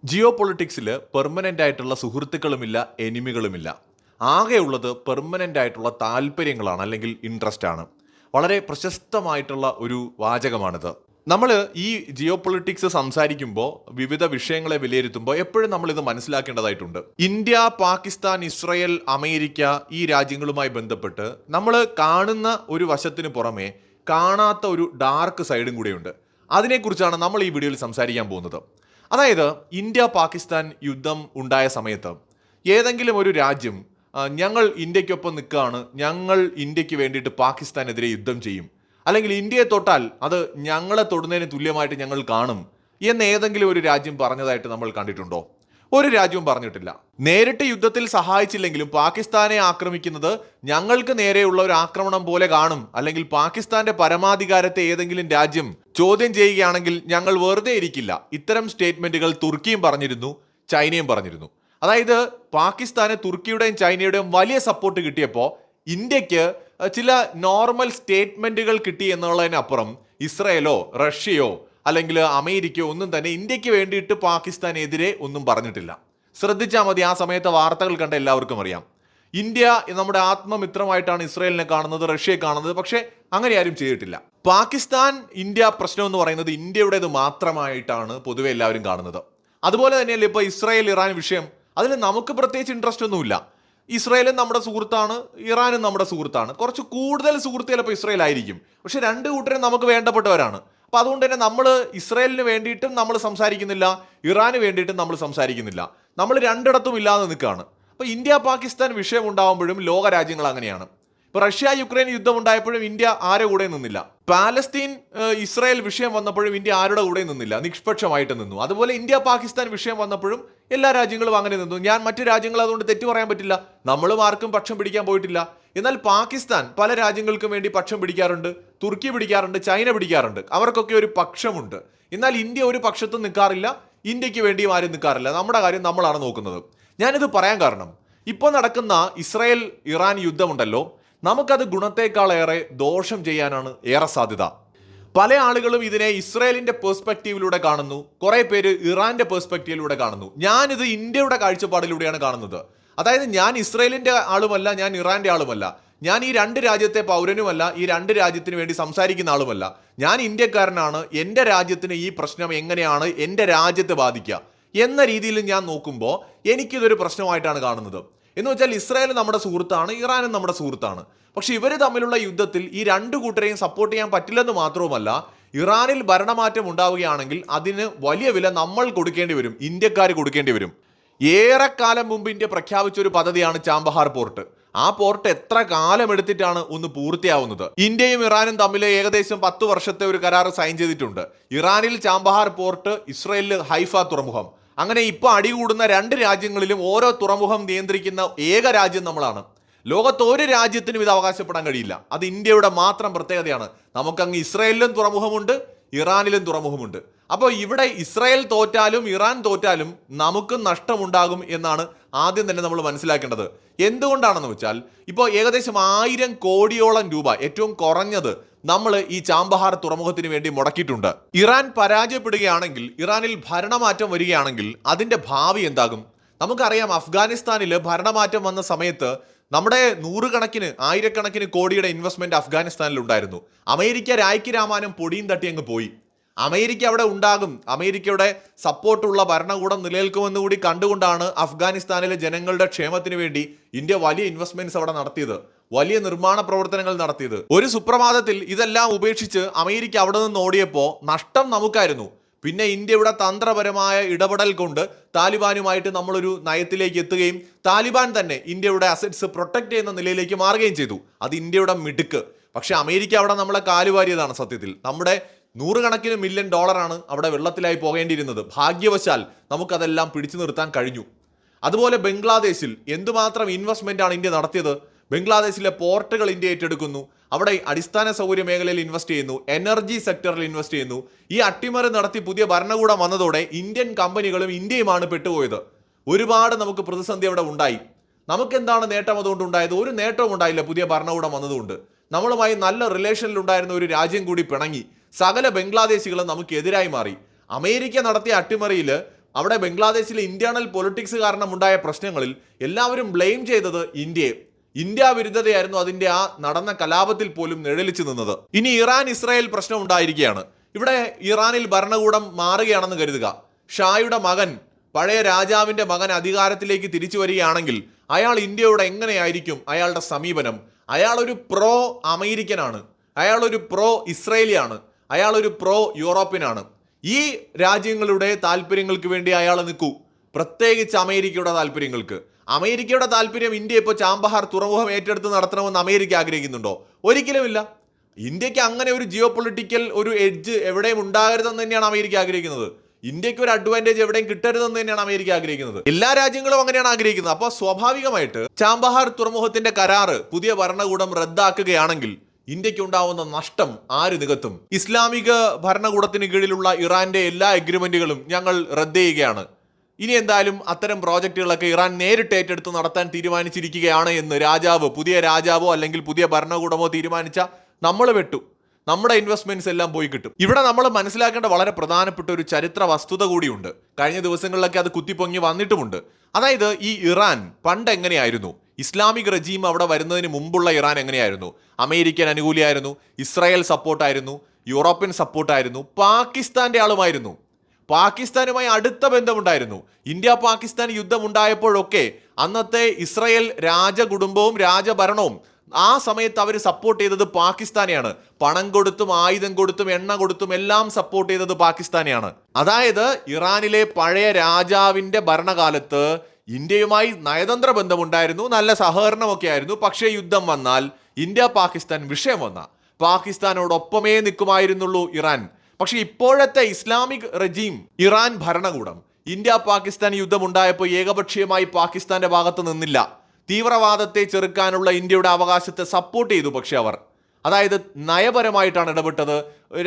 Jio പൊളിറ്റിക്സിൽ permanent ആയിട്ടുള്ള സുഹൃത്തുക്കളുമില്ല, എനിമികളുമില്ല. ആകെയുള്ളത് permanent ആയിട്ടുള്ള താല്പര്യങ്ങളാണ്, അല്ലെങ്കിൽ ഇൻട്രസ്റ്റ് ആണ്. വളരെ പ്രശസ്തമായിട്ടുള്ള ഒരു വാചകമാണിത്. നമ്മൾ ഈ ജിയോ പൊളിറ്റിക്സ് സംസാരിക്കുമ്പോൾ, വിവിധ വിഷയങ്ങളെ വിലയിരുത്തുമ്പോൾ എപ്പോഴും നമ്മൾ ഇത് മനസ്സിലാക്കേണ്ടതായിട്ടുണ്ട്. ഇന്ത്യ, പാകിസ്ഥാൻ, ഇസ്രയേൽ, അമേരിക്ക ഈ രാജ്യങ്ങളുമായി ബന്ധപ്പെട്ട് നമ്മൾ കാണുന്ന ഒരു വശത്തിന് പുറമെ കാണാത്ത ഒരു ഡാർക്ക് സൈഡും കൂടെയുണ്ട്. അതിനെക്കുറിച്ചാണ് നമ്മൾ ഈ വീഡിയോയിൽ സംസാരിക്കാൻ പോകുന്നത്. അതായത് ഇന്ത്യ പാകിസ്ഥാൻ യുദ്ധം ഉണ്ടായ സമയത്ത് ഏതെങ്കിലും ഒരു രാജ്യം ഞങ്ങൾ ഇന്ത്യക്കൊപ്പം നിൽക്കുകയാണ്, ഞങ്ങൾ ഇന്ത്യക്ക് വേണ്ടിയിട്ട് പാകിസ്ഥാനെതിരെ യുദ്ധം ചെയ്യും, അല്ലെങ്കിൽ ഇന്ത്യയെ തൊട്ടാൽ അത് ഞങ്ങളെ തൊടുന്നതിന് തുല്യമായിട്ട് ഞങ്ങൾ കാണും എന്ന് ഏതെങ്കിലും ഒരു രാജ്യം പറഞ്ഞതായിട്ട് നമ്മൾ കണ്ടിട്ടുണ്ടോ? ഒരു രാജ്യവും പറഞ്ഞിട്ടില്ല. നേരിട്ട് യുദ്ധത്തിൽ സഹായിച്ചില്ലെങ്കിലും പാകിസ്ഥാനെ ആക്രമിക്കുന്നത് ഞങ്ങൾക്ക് നേരെയുള്ള ഒരു ആക്രമണം പോലെ കാണും, അല്ലെങ്കിൽ പാകിസ്ഥാന്റെ പരമാധികാരത്തെ ഏതെങ്കിലും രാജ്യം ചോദ്യം ചെയ്യുകയാണെങ്കിൽ ഞങ്ങൾ വെറുതെ ഇരിക്കില്ല. ഇത്തരം സ്റ്റേറ്റ്മെന്റുകൾ തുർക്കിയും പറഞ്ഞിരുന്നു, ചൈനയും പറഞ്ഞിരുന്നു. അതായത് പാകിസ്ഥാന് തുർക്കിയുടെയും ചൈനയുടെയും വലിയ സപ്പോർട്ട് കിട്ടിയപ്പോൾ ഇന്ത്യക്ക് ചില നോർമൽ സ്റ്റേറ്റ്മെന്റുകൾ കിട്ടി എന്നുള്ളതിനപ്പുറം ഇസ്രയേലോ റഷ്യയോ അല്ലെങ്കിൽ അമേരിക്കയോ ഒന്നും തന്നെ ഇന്ത്യക്ക് വേണ്ടിയിട്ട് പാകിസ്ഥാനെതിരെ ഒന്നും പറഞ്ഞിട്ടില്ല. ശ്രദ്ധിച്ചാൽ മതി, ആ സമയത്തെ വാർത്തകൾ കണ്ട എല്ലാവർക്കും അറിയാം. ഇന്ത്യ നമ്മുടെ ആത്മമിത്രമായിട്ടാണ് ഇസ്രയേലിനെ കാണുന്നത്, റഷ്യയെ കാണുന്നത്. പക്ഷേ അങ്ങനെ ആരും ചെയ്തിട്ടില്ല. പാകിസ്ഥാൻ ഇന്ത്യ പ്രശ്നം എന്ന് പറയുന്നത് ഇന്ത്യയുടേത് മാത്രമായിട്ടാണ് പൊതുവെ എല്ലാവരും കാണുന്നത്. അതുപോലെ തന്നെയല്ലേ ഇപ്പോൾ ഇസ്രായേൽ ഇറാൻ വിഷയം, അതിൽ നമുക്ക് പ്രത്യേകിച്ച് ഇൻട്രസ്റ്റ് ഒന്നുമില്ല. ഇസ്രായേലും നമ്മുടെ സുഹൃത്താണ്, ഇറാനും നമ്മുടെ സുഹൃത്താണ്. കുറച്ച് കൂടുതൽ സുഹൃത്ത് ചിലപ്പോൾ ഇസ്രായേൽ ആയിരിക്കും, പക്ഷെ രണ്ട് കൂട്ടരും നമുക്ക് വേണ്ടപ്പെട്ടവരാണ്. അപ്പോൾ അതുകൊണ്ട് തന്നെ നമ്മൾ ഇസ്രായേലിന് വേണ്ടിയിട്ടും നമ്മൾ സംസാരിക്കുന്നില്ല, ഇറാന് വേണ്ടിയിട്ടും നമ്മൾ സംസാരിക്കുന്നില്ല. നമ്മൾ രണ്ടിടത്തും ഇല്ലാതെ നിൽക്കുകയാണ്. അപ്പോൾ ഇന്ത്യ പാകിസ്ഥാൻ വിഷയം ഉണ്ടാകുമ്പോഴും ലോക രാജ്യങ്ങൾ അങ്ങനെയാണ്. ഇപ്പോൾ റഷ്യ യുക്രൈൻ യുദ്ധം ഉണ്ടായപ്പോഴും ഇന്ത്യ ആരുടെ കൂടെ നിന്നില്ല. പാലസ്തീൻ ഇസ്രായേൽ വിഷയം വന്നപ്പോഴും ഇന്ത്യ ആരുടെ കൂടെ നിന്നില്ല, നിഷ്പക്ഷമായിട്ട് നിന്നു. അതുപോലെ ഇന്ത്യ പാകിസ്ഥാൻ വിഷയം വന്നപ്പോഴും എല്ലാ രാജ്യങ്ങളും അങ്ങനെ നിന്നു. ഞാൻ മറ്റു രാജ്യങ്ങൾ അതുകൊണ്ട് തെറ്റു പറയാൻ പറ്റില്ല, നമ്മളും ആർക്കും പക്ഷം പിടിക്കാൻ പോയിട്ടില്ല. എന്നാൽ പാകിസ്ഥാൻ പല രാജ്യങ്ങൾക്കും വേണ്ടി പക്ഷം പിടിക്കാറുണ്ട്, തുർക്കി പിടിക്കാറുണ്ട്, ചൈന പിടിക്കാറുണ്ട്. അവർക്കൊക്കെ ഒരു പക്ഷമുണ്ട്. എന്നാൽ ഇന്ത്യ ഒരു പക്ഷത്തും നിൽക്കാറില്ല, ഇന്ത്യക്ക് വേണ്ടിയും ആരും നിൽക്കാറില്ല. നമ്മുടെ കാര്യം നമ്മളാണ് നോക്കുന്നത്. ഞാനിത് പറയാൻ കാരണം, ഇപ്പോൾ നടക്കുന്ന ഇസ്രായേൽ ഇറാൻ യുദ്ധമുണ്ടല്ലോ, നമുക്കത് ഗുണത്തേക്കാളേറെ ദോഷം ചെയ്യാനാണ് ഏറെ സാധ്യത. പല ആളുകളും ഇതിനെ ഇസ്രായേലിന്റെ പെർസ്പെക്റ്റീവിലൂടെ കാണുന്നു, കുറെ പേര് ഇറാന്റെ പെർസ്പെക്റ്റീവിലൂടെ കാണുന്നു. ഞാനിത് ഇന്ത്യയുടെ കാഴ്ചപ്പാടിലൂടെയാണ് കാണുന്നത്. അതായത് ഞാൻ ഇസ്രായേലിന്റെ ആളുമല്ല, ഞാൻ ഇറാന്റെ ആളുമല്ല, ഞാൻ ഈ രണ്ട് രാജ്യത്തെ പൗരനുമല്ല, ഈ രണ്ട് രാജ്യത്തിന് വേണ്ടി സംസാരിക്കുന്ന ആളുമല്ല. ഞാൻ ഇന്ത്യക്കാരനാണ്. എൻ്റെ രാജ്യത്തിന് ഈ പ്രശ്നം എങ്ങനെയാണ് എൻ്റെ രാജ്യത്തെ ബാധിക്കുക എന്ന രീതിയിൽ ഞാൻ നോക്കുമ്പോൾ എനിക്കിതൊരു പ്രശ്നമായിട്ടാണ് കാണുന്നത്. എന്ന് വെച്ചാൽ ഇസ്രായേൽ നമ്മുടെ സുഹൃത്താണ്, ഇറാനും നമ്മുടെ സുഹൃത്താണ്. പക്ഷെ ഇവർ തമ്മിലുള്ള യുദ്ധത്തിൽ ഈ രണ്ടു കൂട്ടരെയും സപ്പോർട്ട് ചെയ്യാൻ പറ്റില്ലെന്ന് മാത്രവുമല്ല, ഇറാനിൽ ഭരണമാറ്റം ഉണ്ടാവുകയാണെങ്കിൽ അതിന് വലിയ വില നമ്മൾ കൊടുക്കേണ്ടി വരും, ഇന്ത്യക്കാർ കൊടുക്കേണ്ടി വരും. ഏറെക്കാലം മുമ്പ് ഇന്ത്യ പ്രഖ്യാപിച്ച ഒരു പദ്ധതിയാണ് ചാബഹാർ പോർട്ട്. ആ പോർട്ട് എത്ര കാലം എടുത്തിട്ടാണ് ഒന്ന് പൂർത്തിയാവുന്നത്? ഇന്ത്യയും ഇറാനും തമ്മിൽ ഏകദേശം 10 വർഷത്തെ ഒരു കരാർ സൈൻ ചെയ്തിട്ടുണ്ട്. ഇറാനിൽ ചാബഹാർ പോർട്ട്, ഇസ്രായേലിൽ ഹൈഫ തുറമുഖം. അങ്ങനെ ഇപ്പോൾ അടികൂടുന്ന രണ്ട് രാജ്യങ്ങളിലും ഓരോ തുറമുഖം നിയന്ത്രിക്കുന്ന ഏക രാജ്യം നമ്മളാണ്. ലോകത്ത് ഒരു രാജ്യത്തിനും ഇത് അവകാശപ്പെടാൻ കഴിയില്ല. അത് ഇന്ത്യയുടെ മാത്രം പ്രത്യേകതയാണ്. നമുക്കങ്ങ് ഇസ്രായേലിലും തുറമുഖമുണ്ട്, ഇറാനിലും തുറമുഖമുണ്ട്. അപ്പോൾ ഇവിടെ ഇസ്രായേൽ തോറ്റാലും ഇറാൻ തോറ്റാലും നമുക്ക് നഷ്ടമുണ്ടാകും എന്നാണ് ആദ്യം തന്നെ നമ്മൾ മനസ്സിലാക്കേണ്ടത്. എന്തുകൊണ്ടാണെന്ന് വെച്ചാൽ, ഇപ്പോൾ ഏകദേശം 1000 കോടിയോളം രൂപ ഏറ്റവും കുറഞ്ഞത് നമ്മൾ ഈ ചാബഹാർ തുറമുഖത്തിന് വേണ്ടി മുടക്കിയിട്ടുണ്ട്. ഇറാൻ പരാജയപ്പെടുകയാണെങ്കിൽ, ഇറാനിൽ ഭരണമാറ്റം വരികയാണെങ്കിൽ അതിന്റെ ഭാവി എന്താകും? നമുക്കറിയാം, അഫ്ഗാനിസ്ഥാനിൽ ഭരണമാറ്റം വന്ന സമയത്ത് നമ്മുടെ ആയിരക്കണക്കിന് കോടിയുടെ ഇൻവെസ്റ്റ്മെന്റ് അഫ്ഗാനിസ്ഥാനിൽ ഉണ്ടായിരുന്നു. അമേരിക്ക രായ്ക്ക് രാമാനം പൊടിയും തട്ടി അങ്ങ് പോയി. അമേരിക്ക അവിടെ ഉണ്ടാകും, അമേരിക്കയുടെ സപ്പോർട്ടുള്ള ഭരണകൂടം നിലനിൽക്കുമെന്ന് കൂടി കണ്ടുകൊണ്ടാണ് അഫ്ഗാനിസ്ഥാനിലെ ജനങ്ങളുടെ ക്ഷേമത്തിന് വേണ്ടി ഇന്ത്യ വലിയ ഇൻവെസ്റ്റ്മെന്റ്സ് അവിടെ നടത്തിയത്, വലിയ നിർമ്മാണ പ്രവർത്തനങ്ങൾ നടത്തിയത്. ഒരു സുപ്രഭാതത്തിൽ ഇതെല്ലാം ഉപേക്ഷിച്ച് അമേരിക്ക അവിടെ നിന്ന് ഓടിയപ്പോൾ നഷ്ടം നമുക്കായിരുന്നു. പിന്നെ ഇന്ത്യയുടെ തന്ത്രപരമായ ഇടപെടൽ കൊണ്ട് താലിബാനുമായിട്ട് നമ്മളൊരു നയത്തിലേക്ക് എത്തുകയും താലിബാൻ തന്നെ ഇന്ത്യയുടെ അസറ്റ്സ് പ്രൊട്ടക്ട് ചെയ്യുന്ന നിലയിലേക്ക് മാറുകയും ചെയ്തു. അത് ഇന്ത്യയുടെ മിടുക്ക്. പക്ഷെ അമേരിക്ക അവിടെ നമ്മളെ കാലുവാരിയതാണ്. സത്യത്തിൽ നമ്മുടെ $100 മില്യൺ അവിടെ വെള്ളത്തിലായി പോകേണ്ടിയിരുന്നത്. ഭാഗ്യവശാൽ നമുക്കതെല്ലാം പിടിച്ചു നിർത്താൻ കഴിഞ്ഞു. അതുപോലെ ബംഗ്ലാദേശിൽ എന്തുമാത്രം ഇൻവെസ്റ്റ്മെന്റ് ആണ് ഇന്ത്യ നടത്തിയത്? ബംഗ്ലാദേശിലെ പോർട്ടുകൾ ഇന്ത്യ ഏറ്റെടുക്കുന്നു, അവിടെ അടിസ്ഥാന സൗകര്യ മേഖലയിൽ ഇൻവെസ്റ്റ് ചെയ്യുന്നു, എനർജി സെക്ടറിൽ ഇൻവെസ്റ്റ് ചെയ്യുന്നു. ഈ അട്ടിമറി നടത്തി പുതിയ ഭരണകൂടം വന്നതോടെ ഇന്ത്യൻ കമ്പനികളും ഇന്ത്യയുമാണ് പെട്ടുപോയത്. ഒരുപാട് നമുക്ക് പ്രതിസന്ധി അവിടെ ഉണ്ടായി. നമുക്കെന്താണ് നേട്ടം അതുകൊണ്ട് ഉണ്ടായത്? ഒരു നേട്ടവും ഉണ്ടായില്ല. പുതിയ ഭരണകൂടം വന്നതുകൊണ്ട് നമ്മളുമായി നല്ല റിലേഷനിലുണ്ടായിരുന്ന ഒരു രാജ്യം കൂടി പിണങ്ങി. സകല ബംഗ്ലാദേശികളും നമുക്ക് എതിരായി മാറി. അമേരിക്ക നടത്തിയ അട്ടിമറിയിൽ അവിടെ ബംഗ്ലാദേശിലെ ഇന്റേണൽ പൊളിറ്റിക്സ് കാരണം ഉണ്ടായ പ്രശ്നങ്ങളിൽ എല്ലാവരും ബ്ലെയിം ചെയ്തത് ഇന്ത്യയെ. ഇന്ത്യ വിരുദ്ധതയായിരുന്നു അതിന്റെ ആ നടന്ന കലാപത്തിൽ പോലും നിഴലിച്ചു നിന്നത്. ഇനി ഇറാൻ ഇസ്രായേൽ പ്രശ്നം ഉണ്ടായിരിക്കുകയാണ്. ഇവിടെ ഇറാനിൽ ഭരണകൂടം മാറുകയാണെന്ന് കരുതുക. ഷായുടെ മകൻ, പഴയ രാജാവിന്റെ മകൻ അധികാരത്തിലേക്ക് തിരിച്ചു വരികയാണെങ്കിൽ അയാൾ ഇന്ത്യയോട് എങ്ങനെയായിരിക്കും അയാളുടെ സമീപനം? അയാൾ ഒരു പ്രോ അമേരിക്കനാണ്, അയാൾ ഒരു പ്രോ ഇസ്രായേലിയാണ്, അയാൾ ഒരു പ്രോ യൂറോപ്യനാണ്. ഈ രാജ്യങ്ങളുടെ താല്പര്യങ്ങൾക്ക് വേണ്ടി അയാൾ നിൽക്കൂ, പ്രത്യേകിച്ച് അമേരിക്കയുടെ താല്പര്യങ്ങൾക്ക്. അമേരിക്കയുടെ താല്പര്യം ഇന്ത്യ ഇപ്പോൾ ചാമ്പഹാർ തുറമുഖം ഏറ്റെടുത്ത് നടത്തണമെന്ന് അമേരിക്ക ആഗ്രഹിക്കുന്നുണ്ടോ? ഒരിക്കലുമില്ല. ഇന്ത്യക്ക് അങ്ങനെ ഒരു ജിയോ പൊളിറ്റിക്കൽ ഒരു എഡ്ജ് എവിടെയും ഉണ്ടാകരുതെന്ന് തന്നെയാണ് അമേരിക്ക ആഗ്രഹിക്കുന്നത്. ഇന്ത്യക്ക് ഒരു അഡ്വാൻറ്റേജ് എവിടെയും കിട്ടരുതെന്ന് തന്നെയാണ് അമേരിക്ക ആഗ്രഹിക്കുന്നത്. എല്ലാ രാജ്യങ്ങളും അങ്ങനെയാണ് ആഗ്രഹിക്കുന്നത്. അപ്പോൾ സ്വാഭാവികമായിട്ട് ചാമ്പഹാർ തുറമുഖത്തിന്റെ കരാറ് പുതിയ ഭരണകൂടം റദ്ദാക്കുകയാണെങ്കിൽ ഇന്ത്യക്ക് ഉണ്ടാവുന്ന നഷ്ടം ആര് നികത്തും? ഇസ്ലാമിക ഭരണകൂടത്തിന് കീഴിലുള്ള ഇറാന്റെ എല്ലാ എഗ്രിമെന്റുകളും ഞങ്ങൾ റദ്ദ് ചെയ്യുകയാണ്. ഇനി എന്തായാലും അത്തരം പ്രോജക്റ്റുകളൊക്കെ ഇറാൻ നേരിട്ട് ഏറ്റെടുത്ത് നടത്താൻ തീരുമാനിച്ചിരിക്കുകയാണ് എന്ന് പുതിയ രാജാവോ അല്ലെങ്കിൽ പുതിയ ഭരണകൂടമോ തീരുമാനിച്ച നമ്മൾ വെട്ടു, നമ്മുടെ ഇൻവെസ്റ്റ്മെന്റ്സ് എല്ലാം പോയി കിട്ടും. ഇവിടെ നമ്മൾ മനസ്സിലാക്കേണ്ട വളരെ പ്രധാനപ്പെട്ട ഒരു ചരിത്ര വസ്തുത കൂടിയുണ്ട്. കഴിഞ്ഞ ദിവസങ്ങളിലൊക്കെ അത് കുത്തിപ്പൊങ്ങി വന്നിട്ടുമുണ്ട്. അതായത് ഈ ഇറാൻ പണ്ട് എങ്ങനെയായിരുന്നു? ഇസ്ലാമിക് റെജീം അവിടെ വരുന്നതിന് മുമ്പുള്ള ഇറാൻ എങ്ങനെയായിരുന്നു? അമേരിക്കൻ അനുകൂലിയായിരുന്നു, ഇസ്രായേൽ സപ്പോർട്ടായിരുന്നു, യൂറോപ്യൻ സപ്പോർട്ടായിരുന്നു, പാകിസ്ഥാന്റെ ആളുമായിരുന്നു. പാകിസ്ഥാനുമായി അടുത്ത ബന്ധമുണ്ടായിരുന്നു. ഇന്ത്യ പാകിസ്ഥാൻ യുദ്ധം ഉണ്ടായപ്പോഴൊക്കെ അന്നത്തെ ഇസ്രായേൽ രാജകുടുംബവും രാജഭരണവും ആ സമയത്ത് അവർ സപ്പോർട്ട് ചെയ്തത് പാകിസ്ഥാനെയാണ്. പണം കൊടുത്തും ആയുധം കൊടുത്തും എണ്ണ കൊടുത്തും എല്ലാം സപ്പോർട്ട് ചെയ്തത് പാകിസ്ഥാനെയാണ്. അതായത് ഇറാനിലെ പഴയ രാജാവിന്റെ ഭരണകാലത്ത് ഇന്ത്യയുമായി നയതന്ത്ര ബന്ധമുണ്ടായിരുന്നു, നല്ല സഹകരണമൊക്കെ ആയിരുന്നു. പക്ഷേ യുദ്ധം വന്നാൽ, ഇന്ത്യ പാകിസ്ഥാൻ വിഷയം വന്ന പാകിസ്ഥാനോടൊപ്പമേ നിൽക്കുമായിരുന്നുള്ളൂ ഇറാൻ. പക്ഷെ ഇപ്പോഴത്തെ ഇസ്ലാമിക് റെജീം ഇറാൻ ഭരണകൂടം ഇന്ത്യ പാകിസ്ഥാൻ യുദ്ധമുണ്ടായപ്പോൾ ഏകപക്ഷീയമായി പാകിസ്ഥാന്റെ ഭാഗത്ത് നിന്നില്ല. തീവ്രവാദത്തെ ചെറുക്കാനുള്ള ഇന്ത്യയുടെ അവകാശത്തെ സപ്പോർട്ട് ചെയ്തു. പക്ഷെ അവർ അതായത് നയപരമായിട്ടാണ് ഇടപെട്ടത്.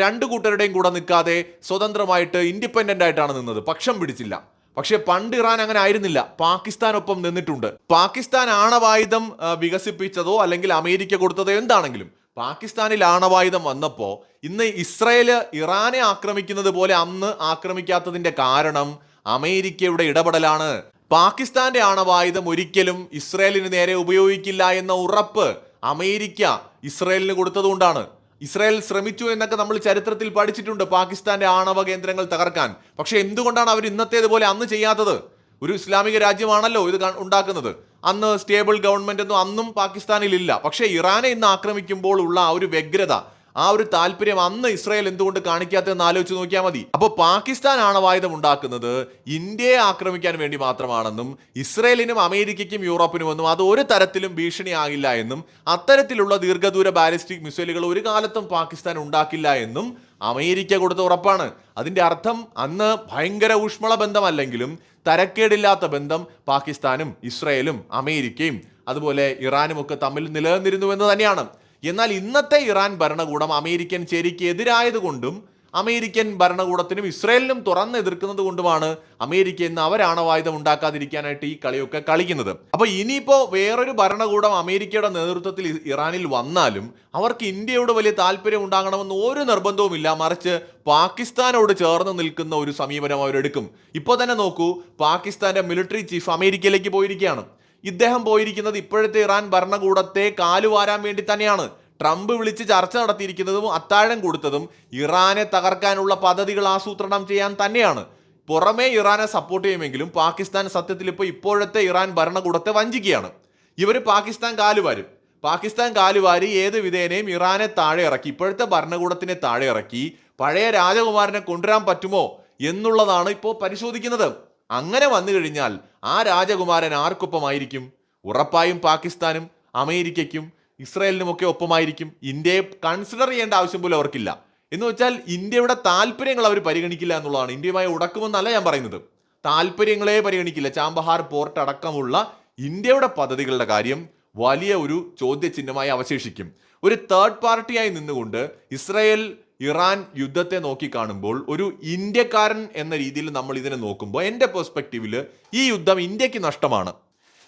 രണ്ടു കൂട്ടരുടെയും കൂടെ നിൽക്കാതെ സ്വതന്ത്രമായിട്ട് ഇൻഡിപെൻഡന്റ് ആയിട്ടാണ് നിന്നത്, പക്ഷം പിടിച്ചില്ല. പക്ഷെ പണ്ട് ഇറാൻ അങ്ങനെ ആയിരുന്നില്ല, പാകിസ്ഥാനൊപ്പം നിന്നിട്ടുണ്ട്. പാകിസ്ഥാൻ ആണവായുധം വികസിപ്പിച്ചതോ അല്ലെങ്കിൽ അമേരിക്ക കൊടുത്തതോ എന്താണെങ്കിലും പാകിസ്ഥാനിൽ ആണവായുധം വന്നപ്പോൾ ഇന്ന് ഇസ്രായേല് ഇറാനെ ആക്രമിക്കുന്നത് പോലെ അന്ന് ആക്രമിക്കാത്തതിന്റെ കാരണം അമേരിക്കയുടെ ഇടപെടലാണ്. പാകിസ്ഥാന്റെ ആണവായുധം ഒരിക്കലും ഇസ്രായേലിന് നേരെ ഉപയോഗിക്കില്ല എന്ന ഉറപ്പ് അമേരിക്ക ഇസ്രായേലിന് കൊടുത്തതുകൊണ്ടാണ്. ഇസ്രായേൽ ശ്രമിച്ചു എന്നൊക്കെ നമ്മൾ ചരിത്രത്തിൽ പഠിച്ചിട്ടുണ്ട് പാകിസ്ഥാന്റെ ആണവ കേന്ദ്രങ്ങൾ തകർക്കാൻ. പക്ഷെ എന്തുകൊണ്ടാണ് അവർ ഇന്നത്തേതുപോലെ അന്ന് ചെയ്യാത്തത്? ഒരു ഇസ്ലാമിക രാജ്യമാണല്ലോ ഇത് ഉണ്ടാക്കുന്നത്. അന്ന് സ്റ്റേബിൾ ഗവൺമെന്റ് ഒന്നും അന്നും പാകിസ്ഥാനിൽ ഇല്ല. പക്ഷേ ഇറാനെ ഇന്ന് ആക്രമിക്കുമ്പോൾ ഉള്ള ആ ഒരു വ്യഗ്രത, ആ ഒരു താല്പര്യം അന്ന് ഇസ്രായേൽ എന്തുകൊണ്ട് കാണിക്കാത്തതെന്ന് ആലോചിച്ച് നോക്കിയാൽ മതി. അപ്പോൾ പാകിസ്ഥാൻ ആണവായുധം ഉണ്ടാക്കുന്നത് ഇന്ത്യയെ ആക്രമിക്കാൻ വേണ്ടി മാത്രമാണെന്നും ഇസ്രായേലിനും അമേരിക്കയ്ക്കും യൂറോപ്പിനുമൊന്നും അത് ഒരു തരത്തിലും ഭീഷണിയാകില്ല എന്നും അത്തരത്തിലുള്ള ദീർഘദൂര ബാലിസ്റ്റിക് മിസൈലുകൾ ഒരു കാലത്തും പാകിസ്ഥാൻ ഉണ്ടാക്കില്ല എന്നും അമേരിക്ക കൊടുത്ത ഉറപ്പാണ്. അതിന്റെ അർത്ഥം അന്ന് ഭയങ്കര ഊഷ്മള ബന്ധമല്ലെങ്കിലും തരക്കേടില്ലാത്ത ബന്ധം പാകിസ്ഥാനും ഇസ്രായേലും അമേരിക്കയും അതുപോലെ ഇറാനും ഒക്കെ തമ്മിൽ നിലനിന്നിരുന്നു എന്ന് തന്നെയാണ്. എന്നാൽ ഇന്നത്തെ ഇറാൻ ഭരണകൂടം അമേരിക്കൻ ചേരിക്ക് എതിരായതുകൊണ്ടും അമേരിക്കൻ ഭരണകൂടത്തിനും ഇസ്രായേലിനും തുറന്ന് എതിർക്കുന്നത് കൊണ്ടുമാണ് അമേരിക്ക ഇന്ന് അവരാണവായുധം ഉണ്ടാക്കാതിരിക്കാനായിട്ട് ഈ കളിയൊക്കെ കളിക്കുന്നത്. അപ്പൊ ഇനിയിപ്പോ വേറൊരു ഭരണകൂടം അമേരിക്കയുടെ നേതൃത്വത്തിൽ ഇറാനിൽ വന്നാലും അവർക്ക് ഇന്ത്യയോട് വലിയ താല്പര്യം ഉണ്ടാകണമെന്ന് ഒരു നിർബന്ധവുമില്ല. മറിച്ച് പാകിസ്ഥാനോട് ചേർന്ന് നിൽക്കുന്ന ഒരു സമീപനം അവരെടുക്കും. ഇപ്പോൾ തന്നെ നോക്കൂ, പാകിസ്ഥാന്റെ മിലിറ്ററി ചീഫ് അമേരിക്കയിലേക്ക് പോയിരിക്കുകയാണ്. ഇദ്ദേഹം പോയിരിക്കുന്നത് ഇപ്പോഴത്തെ ഇറാൻ ഭരണകൂടത്തെ കാലുവാരാൻ വേണ്ടി തന്നെയാണ്. ട്രംപ് വിളിച്ച് ചർച്ച നടത്തിയിരിക്കുന്നതും അത്താഴം കൊടുത്തതും ഇറാനെ തകർക്കാനുള്ള പദ്ധതികൾ ആസൂത്രണം ചെയ്യാൻ തന്നെയാണ്. പുറമേ ഇറാനെ സപ്പോർട്ട് ചെയ്യുമെങ്കിലും പാകിസ്ഥാൻ സത്യത്തിൽ ഇപ്പോഴത്തെ ഇറാൻ ഭരണകൂടത്തെ വഞ്ചിക്കുകയാണ്. ഇവർ പാകിസ്ഥാൻ കാലുവാരി ഏത് വിധേനയും ഇറാനെ താഴെ ഇറക്കി, ഇപ്പോഴത്തെ ഭരണകൂടത്തിനെ താഴെ ഇറക്കി പഴയ രാജകുമാരനെ കൊണ്ടുവരാൻ പറ്റുമോ എന്നുള്ളതാണ് ഇപ്പോൾ പരിശോധിക്കുന്നത്. അങ്ങനെ വന്നു കഴിഞ്ഞാൽ ആ രാജകുമാരൻ ആർക്കൊപ്പമായിരിക്കും? ഉറപ്പായും പാകിസ്ഥാനും അമേരിക്കയ്ക്കും ഇസ്രായേലിനുമൊക്കെ ഒപ്പമായിരിക്കും. ഇന്ത്യയെ കൺസിഡർ ചെയ്യേണ്ട ആവശ്യം പോലും അവർക്കില്ല. എന്ന് വെച്ചാൽ ഇന്ത്യയുടെ താല്പര്യങ്ങൾ അവർ പരിഗണിക്കില്ല എന്നുള്ളതാണ്. ഇന്ത്യയുമായി ഉടക്കുമെന്നല്ല ഞാൻ പറയുന്നത്, താല്പര്യങ്ങളെ പരിഗണിക്കില്ല. ചാമ്പഹാർ പോർട്ട് അടക്കമുള്ള ഇന്ത്യയുടെ പദ്ധതികളുടെ കാര്യം വലിയ ഒരു ചോദ്യചിഹ്നമായി അവശേഷിക്കും. ഒരു തേർഡ് പാർട്ടിയായി നിന്നുകൊണ്ട് ഇസ്രായേൽ ഇറാൻ യുദ്ധത്തെ നോക്കിക്കാണുമ്പോൾ ഒരു ഇന്ത്യക്കാരൻ എന്ന രീതിയിൽ നമ്മൾ ഇതിനെ നോക്കുമ്പോൾ എൻ്റെ പെർസ്പെക്റ്റീവിൽ ഈ യുദ്ധം ഇന്ത്യക്ക് നഷ്ടമാണ്.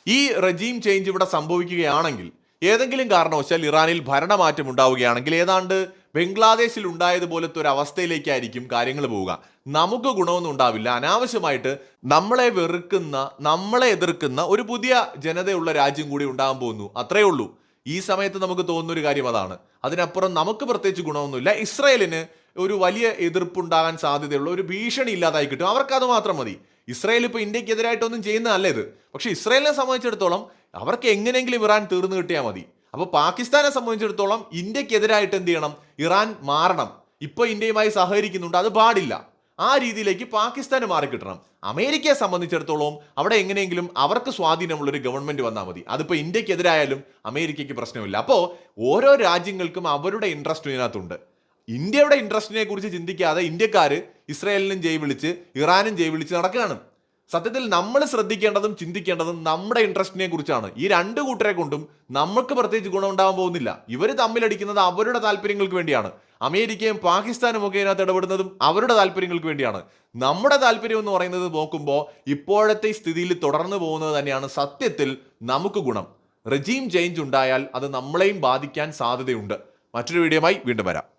ഈ റെജീം ചേഞ്ച് ഇവിടെ സംഭവിക്കുകയാണെങ്കിൽ, ഏതെങ്കിലും കാരണവശാൽ ഇറാനിൽ ഭരണമാറ്റം ഉണ്ടാവുകയാണെങ്കിൽ ഏതാണ്ട് ബംഗ്ലാദേശിൽ ഉണ്ടായതുപോലത്തെ ഒരു അവസ്ഥയിലേക്കായിരിക്കും കാര്യങ്ങൾ പോവുക. നമുക്ക് ഗുണമൊന്നും ഉണ്ടാവില്ല. അനാവശ്യമായിട്ട് നമ്മളെ വെറുക്കുന്ന, നമ്മളെ എതിർക്കുന്ന ഒരു പുതിയ ജനതയുള്ള രാജ്യം കൂടി ഉണ്ടാകാൻ പോകുന്നു. അത്രയേ ഉള്ളൂ. ഈ സമയത്ത് നമുക്ക് തോന്നുന്ന ഒരു കാര്യം അതാണ്. അതിനപ്പുറം നമുക്ക് പ്രത്യേകിച്ച് ഗുണമൊന്നുമില്ല. ഇസ്രായേലിന് ഒരു വലിയ എതിർപ്പുണ്ടാകാൻ സാധ്യതയുള്ള ഒരു ഭീഷണി ഇല്ലാതായി കിട്ടും. അവർക്ക് അത് മാത്രം മതി. ഇസ്രായേൽ ഇപ്പോൾ ഇന്ത്യക്കെതിരായിട്ടൊന്നും ചെയ്യുന്നതല്ല ഇത്. പക്ഷെ ഇസ്രായേലിനെ സംബന്ധിച്ചിടത്തോളം അവർക്ക് എങ്ങനെയെങ്കിലും ഇറാൻ തീർന്നു കിട്ടിയാൽ മതി. അപ്പോൾ പാകിസ്ഥാനെ സംബന്ധിച്ചിടത്തോളം ഇന്ത്യക്കെതിരായിട്ട് എന്ത് ചെയ്യണം? ഇറാൻ മാറണം. ഇപ്പോൾ ഇന്ത്യയുമായി സഹകരിക്കുന്നുണ്ട്, അത് പാടില്ല. ആ രീതിയിലേക്ക് പാകിസ്ഥാന് മാറിക്കിട്ടണം. അമേരിക്കയെ സംബന്ധിച്ചിടത്തോളം അവിടെ എങ്ങനെയെങ്കിലും അവർക്ക് സ്വാധീനമുള്ളൊരു ഗവൺമെന്റ് വന്നാൽ മതി. അതിപ്പോൾ ഇന്ത്യക്കെതിരായാലും അമേരിക്കയ്ക്ക് പ്രശ്നമില്ല. അപ്പോൾ ഓരോ രാജ്യങ്ങൾക്കും അവരുടെ ഇൻട്രസ്റ്റ് ഇതിനകത്തുണ്ട്. ഇന്ത്യയുടെ ഇൻട്രസ്റ്റിനെ കുറിച്ച് ചിന്തിക്കാതെ ഇന്ത്യക്കാർ ഇസ്രായേലിനും ജയ് വിളിച്ച് ഇറാനും ജയ് വിളിച്ച് നടക്കുകയാണ്. സത്യത്തിൽ നമ്മൾ ശ്രദ്ധിക്കേണ്ടതും ചിന്തിക്കേണ്ടതും നമ്മുടെ ഇൻട്രസ്റ്റിനെ കുറിച്ചാണ്. ഈ രണ്ട് കൂട്ടരെ കൊണ്ടും നമുക്ക് പ്രത്യേകിച്ച് ഗുണമുണ്ടാകാൻ പോകുന്നില്ല. ഇവർ തമ്മിലടിക്കുന്നത് അവരുടെ താല്പര്യങ്ങൾക്ക് വേണ്ടിയാണ്. അമേരിക്കയും പാകിസ്ഥാനും ഒക്കെ ഇതിനകത്ത് ഇടപെടുന്നതും അവരുടെ താല്പര്യങ്ങൾക്ക് വേണ്ടിയാണ്. നമ്മുടെ താല്പര്യം എന്ന് പറയുന്നത് നോക്കുമ്പോൾ ഇപ്പോഴത്തെ സ്ഥിതിയിൽ തുടർന്നു പോകുന്നത് തന്നെയാണ് സത്യത്തിൽ നമുക്ക് ഗുണം. റെജീം ചേഞ്ച് ഉണ്ടായാൽ അത് നമ്മളെയും ബാധിക്കാൻ സാധ്യതയുണ്ട്. മറ്റൊരു വീഡിയോയുമായി വീണ്ടും വരാം.